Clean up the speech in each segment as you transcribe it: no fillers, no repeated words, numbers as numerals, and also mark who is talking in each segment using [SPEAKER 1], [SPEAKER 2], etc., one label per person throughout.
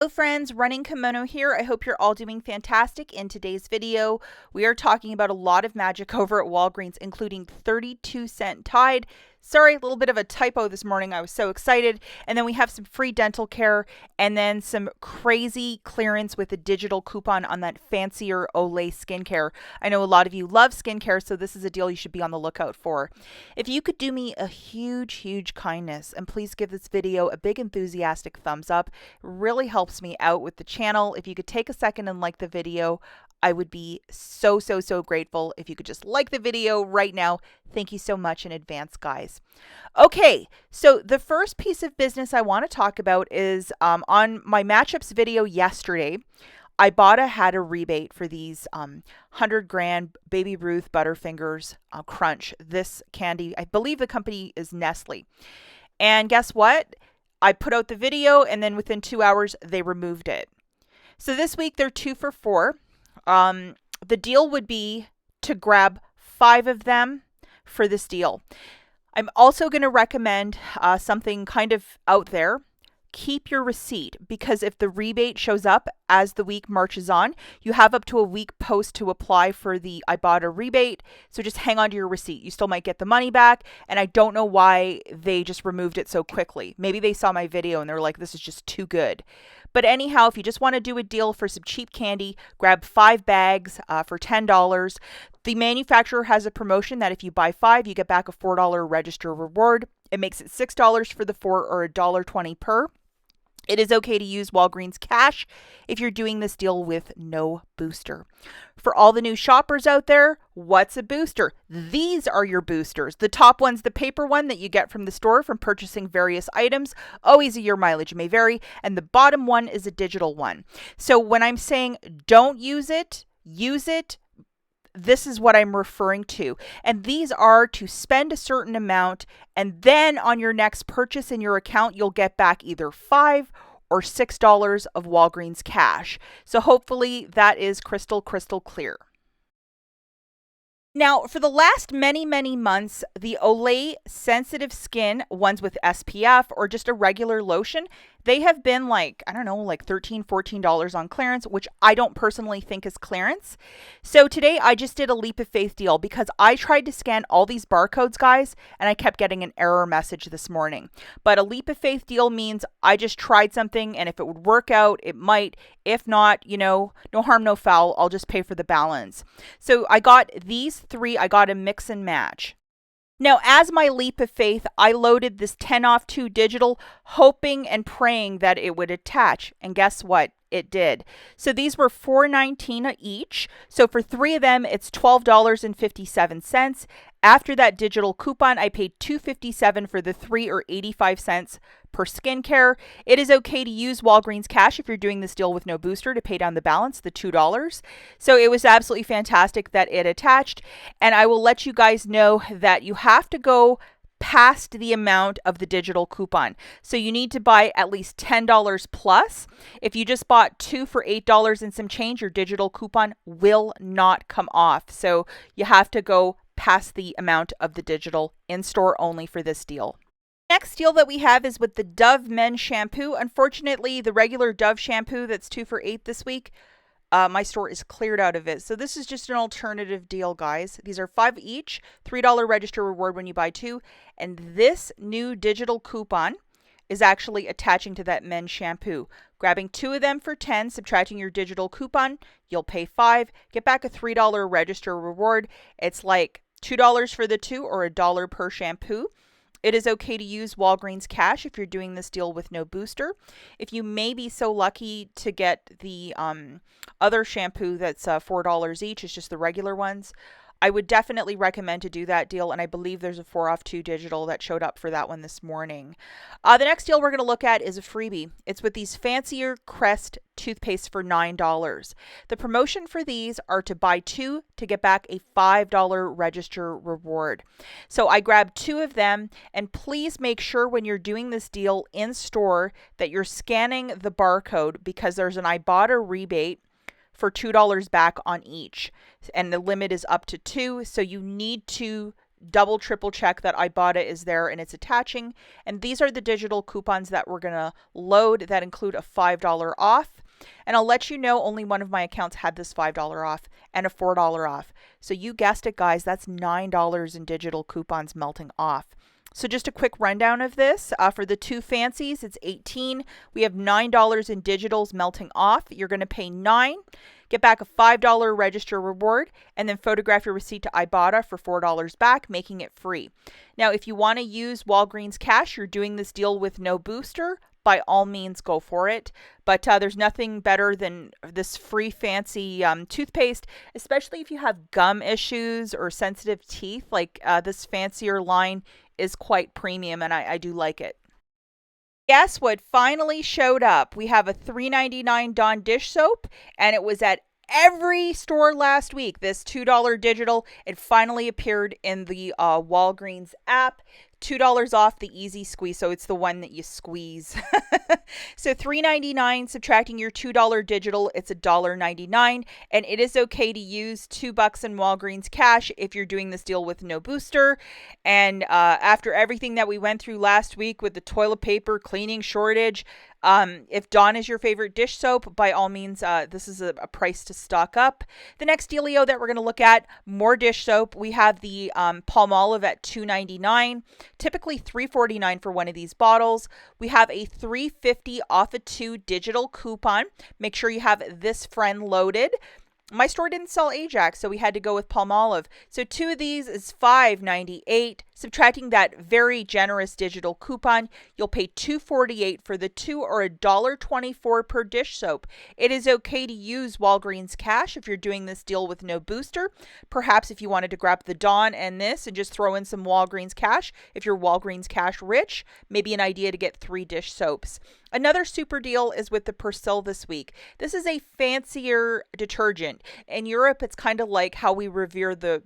[SPEAKER 1] Hello friends, Running Kimono here. I hope you're all doing fantastic. In today's video, we are talking about a lot of magic over at Walgreens, including 32-cent Tide. Sorry, a little bit of a typo this morning. I was so excited. And then we have some free dental care and then some crazy clearance with a digital coupon on that fancier OLAY skincare. I know a lot of you love skincare, so this is a deal you should be on the lookout for. If you could do me a huge kindness and please give this video a big enthusiastic thumbs up, it really helps me out with the channel. If you could take a second and like the video, I would be so grateful if you could just like the video right now. Thank you so much in advance, guys. Okay, so the first piece of business I want to talk about is on my matchups video yesterday, IBOTTA had a rebate for these 100-gram Baby Ruth Butterfingers Crunch. This candy, I believe the company is Nestle. And guess what? I put out the video and then within 2 hours, they removed it. So this week, they're 2 for $4. The deal would be to grab 5 of them for this deal. I'm also going to recommend something kind of out there. Keep your receipt, because if the rebate shows up as the week marches on, you have up to a week post to apply for the IBOTTA rebate. So just hang on to your receipt. You still might get the money back. And I don't know why they just removed it so quickly. Maybe they saw my video and they're like, this is just too good. But anyhow, if you just want to do a deal for some cheap candy, grab 5 bags for $10. The manufacturer has a promotion that if you buy 5, you get back a $4 register reward. It makes it $6 for the 4 or $1.20 per. It is okay to use Walgreens cash if you're doing this deal with no booster. For all the new shoppers out there, what's a booster? These are your boosters. The top one's the paper one that you get from the store from purchasing various items. Always a year mileage may vary. And the bottom one is a digital one. So when I'm saying don't use it, use it, this is what I'm referring to. And these are to spend a certain amount, and then on your next purchase in your account, you'll get back either $5 or $6 of Walgreens cash. So hopefully that is crystal clear. Now, for the last many months, the Olay sensitive skin ones with SPF or just a regular lotion, they have been like, I don't know, like $13, $14 on clearance, which I don't personally think is clearance. So today I just did a leap of faith deal because I tried to scan all these barcodes, guys, and I kept getting an error message this morning. But a leap of faith deal means I just tried something, and if it would work out, it might. If not, no harm, no foul. I'll just pay for the balance. So I got these 3. I got a mix and match. Now, as my leap of faith, I loaded this 10 off 2 digital, hoping and praying that it would attach. And guess what? It did. So these were $4.19 each. So for 3 of them, it's $12.57. After that digital coupon, I paid $2.57 for the 3 or 85 cents per skincare. It is okay to use Walgreens cash if you're doing this deal with no booster to pay down the balance, the $2. So it was absolutely fantastic that it attached. And I will let you guys know that you have to go past the amount of the digital coupon. So you need to buy at least $10 plus. If you just bought 2 for $8 and some change, your digital coupon will not come off. So you have to go past the amount of the digital in store only for this deal. Next deal that we have is with the Dove Men shampoo. Unfortunately, the regular Dove shampoo that's 2 for $8 this week, my store is cleared out of it. So this is just an alternative deal, guys. These are 5 each, $3 register reward when you buy 2. And this new digital coupon is actually attaching to that men's shampoo. Grabbing 2 of them for $10, subtracting your digital coupon, you'll pay $5, get back a $3 register reward. It's like $2 for the 2 or $1 per shampoo. It is okay to use Walgreens cash if you're doing this deal with no booster. If you may be so lucky to get the other shampoo that's $4 each, it's just the regular ones, I would definitely recommend to do that deal, and I believe there's a 4 off 2 digital that showed up for that one this morning. The next deal we're going to look at is a freebie. It's with these fancier Crest toothpaste for $9. The promotion for these are to buy 2 to get back a $5 register reward. So I grabbed 2 of them, and please make sure when you're doing this deal in store that you're scanning the barcode, because there's an IBOTTA rebate for $2 back on each, and the limit is up to 2. So you need to double, triple check that IBOTTA is there and it's attaching. And these are the digital coupons that we're going to load that include a $5 off. And I'll let you know, only one of my accounts had this $5 off and a $4 off. So you guessed it, guys, that's $9 in digital coupons melting off. So just a quick rundown of this. For the two fancies, it's $18. We have $9 in digitals melting off. You're going to pay $9, get back a $5 register reward, and then photograph your receipt to IBOTTA for $4 back, making it free. Now, if you want to use Walgreens cash, you're doing this deal with no booster, by all means, go for it. But there's nothing better than this free fancy toothpaste, especially if you have gum issues or sensitive teeth. Like this fancier line is quite premium, and I do like it. Guess what finally showed up? We have a $3.99 Dawn dish soap, and it was at every store last week. This $2 digital, it finally appeared in the Walgreens app. $2 off the easy squeeze, so it's the one that you squeeze. So $3.99 subtracting your $2 digital, it's $1.99, and it is okay to use $2 in Walgreens cash if you're doing this deal with no booster. And after everything that we went through last week with the toilet paper cleaning shortage, if Dawn is your favorite dish soap, by all means, this is a price to stock up. The next dealio that we're going to look at, more dish soap. We have the Palmolive at $2.99, typically $3.49 for one of these bottles. We have a $3.50 off a 2 digital coupon. Make sure you have this friend loaded. My store didn't sell Ajax, so we had to go with Palmolive. So 2 of these is $5.98. Subtracting that very generous digital coupon, you'll pay $2.48 for the 2 or $1.24 per dish soap. It is okay to use Walgreens cash if you're doing this deal with no booster. Perhaps if you wanted to grab the Dawn and this and just throw in some Walgreens cash, if you're Walgreens cash rich, maybe an idea to get 3 dish soaps. Another super deal is with the Persil this week. This is a fancier detergent. In Europe, it's kind of like how we revere the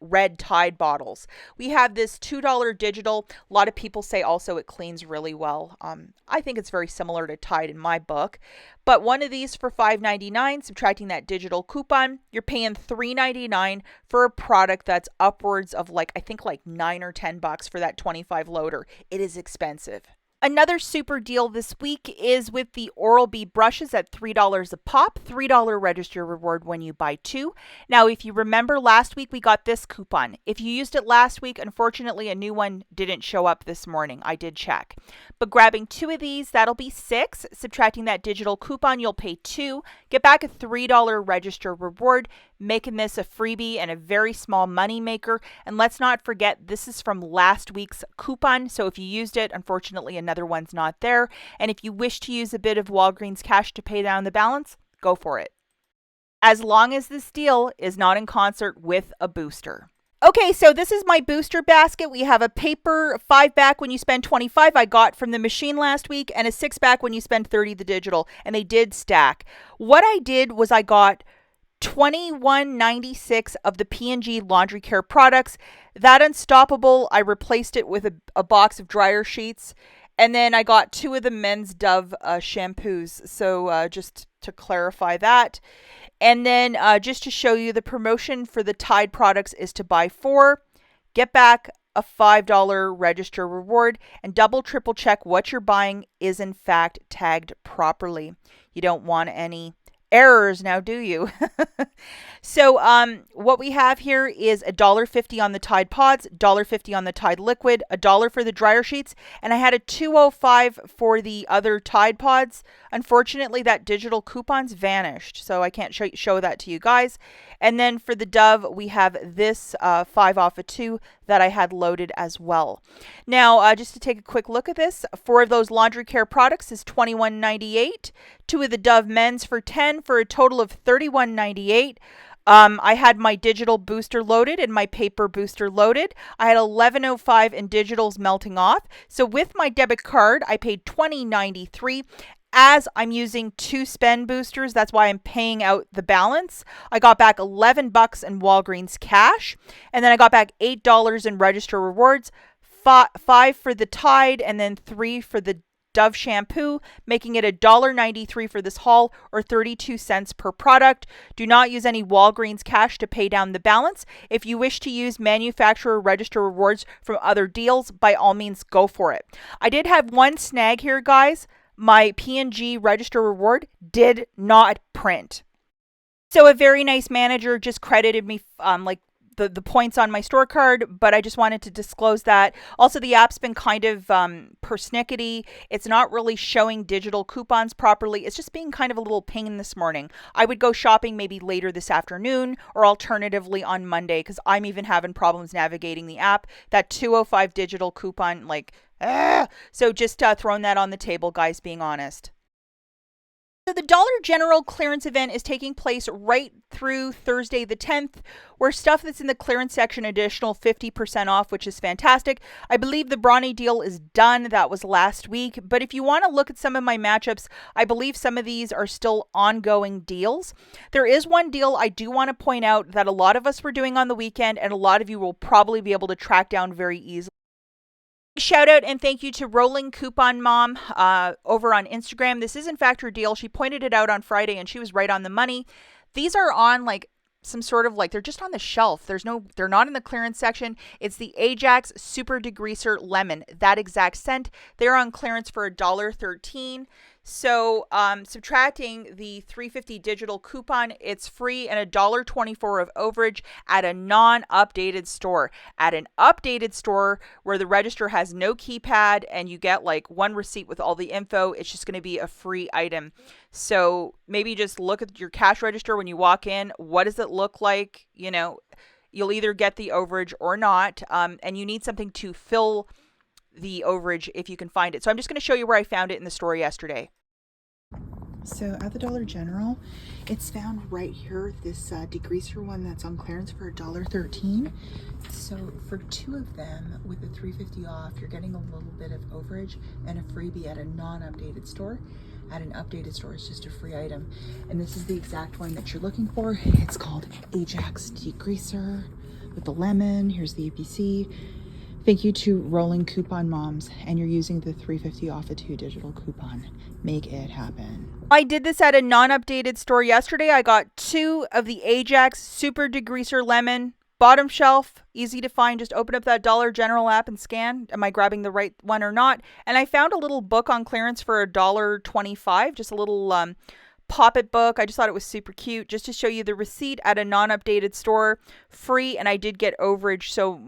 [SPEAKER 1] red Tide bottles. We have this $2 digital. A lot of people say also it cleans really well. I think it's very similar to Tide in my book. But one of these for $5.99, subtracting that digital coupon, you're paying $3.99 for a product that's upwards of I think $9 or $10 for that 25 loader. It is expensive. Another super deal this week is with the Oral-B brushes at $3 a pop, $3 register reward when you buy 2. Now, if you remember last week, we got this coupon. If you used it last week, unfortunately, a new one didn't show up this morning. I did check. But grabbing 2 of these, that'll be 6. Subtracting that digital coupon, you'll pay 2. Get back a $3 register reward, making this a freebie and a very small money maker. And let's not forget, this is from last week's coupon. So if you used it, unfortunately, another one's not there. And if you wish to use a bit of Walgreens cash to pay down the balance, go for it. As long as this deal is not in concert with a booster. Okay, so this is my booster basket. We have a paper 5-back when you spend 25 I got from the machine last week, and a 6-back when you spend 30 the digital, and they did stack. What I did was I got $21.96 of the P&G laundry care products. That Unstoppable, I replaced it with a box of dryer sheets. And then I got 2 of the Men's Dove shampoos. So just to clarify that. And then just to show you, the promotion for the Tide products is to buy 4, get back a $5 register reward, and double, triple check what you're buying is in fact tagged properly. You don't want any errors now, do you? So what we have here is $1.50 on the Tide Pods, $1.50 on the Tide Liquid, $1 for the dryer sheets, and I had a $2.05 for the other Tide Pods. Unfortunately, that digital coupon's vanished, so I can't show that to you guys. And then for the Dove, we have this 5 off of 2 that I had loaded as well. Now, just to take a quick look at this, 4 of those laundry care products is $21.98. 2 of the Dove men's for $10 for a total of $31.98. I had my digital booster loaded and my paper booster loaded. I had $11.05 in digitals melting off. So with my debit card, I paid $20.93. As I'm using 2 spend boosters, that's why I'm paying out the balance. I got back $11 in Walgreens cash, and then I got back $8 in register rewards, 5 for the Tide, and then 3 for the Dove shampoo, making it $1.93 for this haul, or 32 cents per product. Do not use any Walgreens cash to pay down the balance. If you wish to use manufacturer register rewards from other deals, by all means go for it. I did have one snag here, guys. My P&G register reward did not print. So a very nice manager just credited me like the points on my store card, but I just wanted to disclose that. Also, the app's been kind of persnickety. It's not really showing digital coupons properly. It's just being kind of a little pain this morning. I would go shopping maybe later this afternoon, or alternatively on Monday, because I'm even having problems navigating the app. That 205 digital coupon, like, so just throwing that on the table, guys, being honest. So the Dollar General clearance event is taking place right through Thursday the 10th, where stuff that's in the clearance section additional 50% off, which is fantastic. I believe the Brawny deal is done. That was last week. But if you want to look at some of my matchups, I believe some of these are still ongoing deals. There is one deal I do want to point out that a lot of us were doing on the weekend, and a lot of you will probably be able to track down very easily. Shout out and thank you to Rolling Coupon Mom over on Instagram. This is in fact her deal. She pointed it out on Friday and she was right on the money. These are on like some sort of like, they're just on the shelf. They're not in the clearance section. It's the Ajax Super Degreaser Lemon, that exact scent. They're on clearance for $1.13. So subtracting the $3.50 digital coupon, it's free and $1.24 of overage at a non-updated store. At an updated store where the register has no keypad and you get like one receipt with all the info, it's just going to be a free item. So maybe just look at your cash register when you walk in. What does it look like? You know, you'll either get the overage or not, and you need something to fill the overage if you can find it. So I'm just going to show you where I found it in the store yesterday. So at the Dollar General, it's found right here, this degreaser one that's on clearance for $1.13. So for two of them with the $3.50 off, you're getting a little bit of overage and a freebie at a non-updated store. At an updated store, it's just a free item. And this is the exact one that you're looking for. It's called Ajax Degreaser with the lemon. Here's the APC. Thank you to Rolling Coupon Moms, and you're using the $3.50 off a 2 digital coupon. Make it happen. I did this at a non-updated store yesterday. I got 2 of the Ajax Super Degreaser Lemon. Bottom shelf, easy to find. Just open up that Dollar General app and scan. Am I grabbing the right one or not? And I found a little book on clearance for $1.25. Just a little pop-it book. I just thought it was super cute. Just to show you the receipt at a non-updated store. Free, and I did get overage. So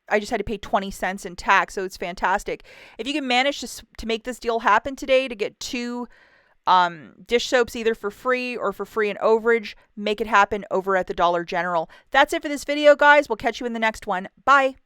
[SPEAKER 1] I just had to pay 20 cents in tax, so it's fantastic. If you can manage to make this deal happen today, to get 2 dish soaps either for free or for free and overage, make it happen over at the Dollar General. That's it for this video, guys. We'll catch you in the next one. Bye.